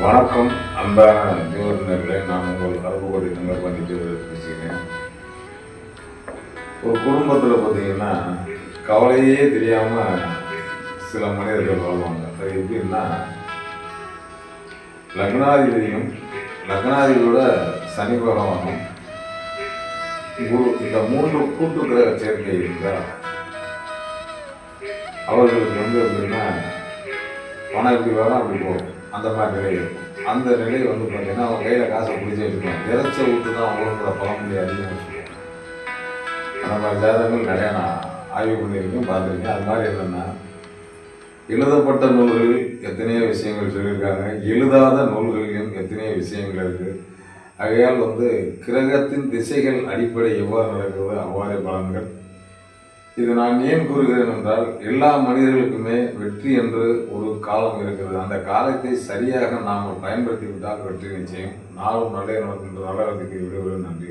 வணக்கம் அன்பான ஜோதிடர்களே, நான் உங்கள் அருப்புக்கோட்டை தங்கப்பாண்டி ஜோதிடர் பேசுகிறேன். ஒரு குடும்பத்தில் பார்த்தீங்கன்னா கவலையே தெரியாமல் சில மனிதர்கள் வாழ்வாங்க. அது எப்படின்னா, லக்னாதிபதியும் லக்னாதிபதியோட சனி பகவானும் குரு, இந்த 3 கூட்டு கிரக சேர்க்கை இருந்தால் அவர்களுக்கு எப்படின்னா பணம் இப்படி வரும் அப்படி போகும், அந்த மாதிரி நிலை இருக்கும். அந்த நிலை பார்த்தீங்கன்னா அவங்க கையில் காசை பிடிச்சி வச்சுக்கணும். இறைச்ச ஊற்று தான் அவங்களோட பழமொழி அதிகமாக சொல்லுவோம். அந்த மாதிரி ஜாதகங்கள் நிறையா நான் ஆய்வு பண்ணியிருக்கேன், பார்த்துருக்கேன். அது மாதிரி என்னென்னா, எழுதப்பட்ட நூல்கள் எத்தனையோ விஷயங்கள் சொல்லியிருக்காங்க, எழுதாத நூல்களிலும் எத்தனையோ விஷயங்கள் இருக்குது. ஆகையால் கிரகத்தின் திசைகள் அடிப்படை எவ்வாறு நடக்குதோ அவ்வாறே பலன்கள். இது நான் ஏன் கூறுகிறேன் என்றால், எல்லா மனிதர்களுக்குமே வெற்றி என்று ஒரு காலம் இருக்கிறது. அந்த காலத்தை சரியாக நாம் பயன்படுத்தி விட்டால் வெற்றி நிச்சயம். நாளும் நல்ல நடக்கின்ற நல்ல விடுவது. நன்றி.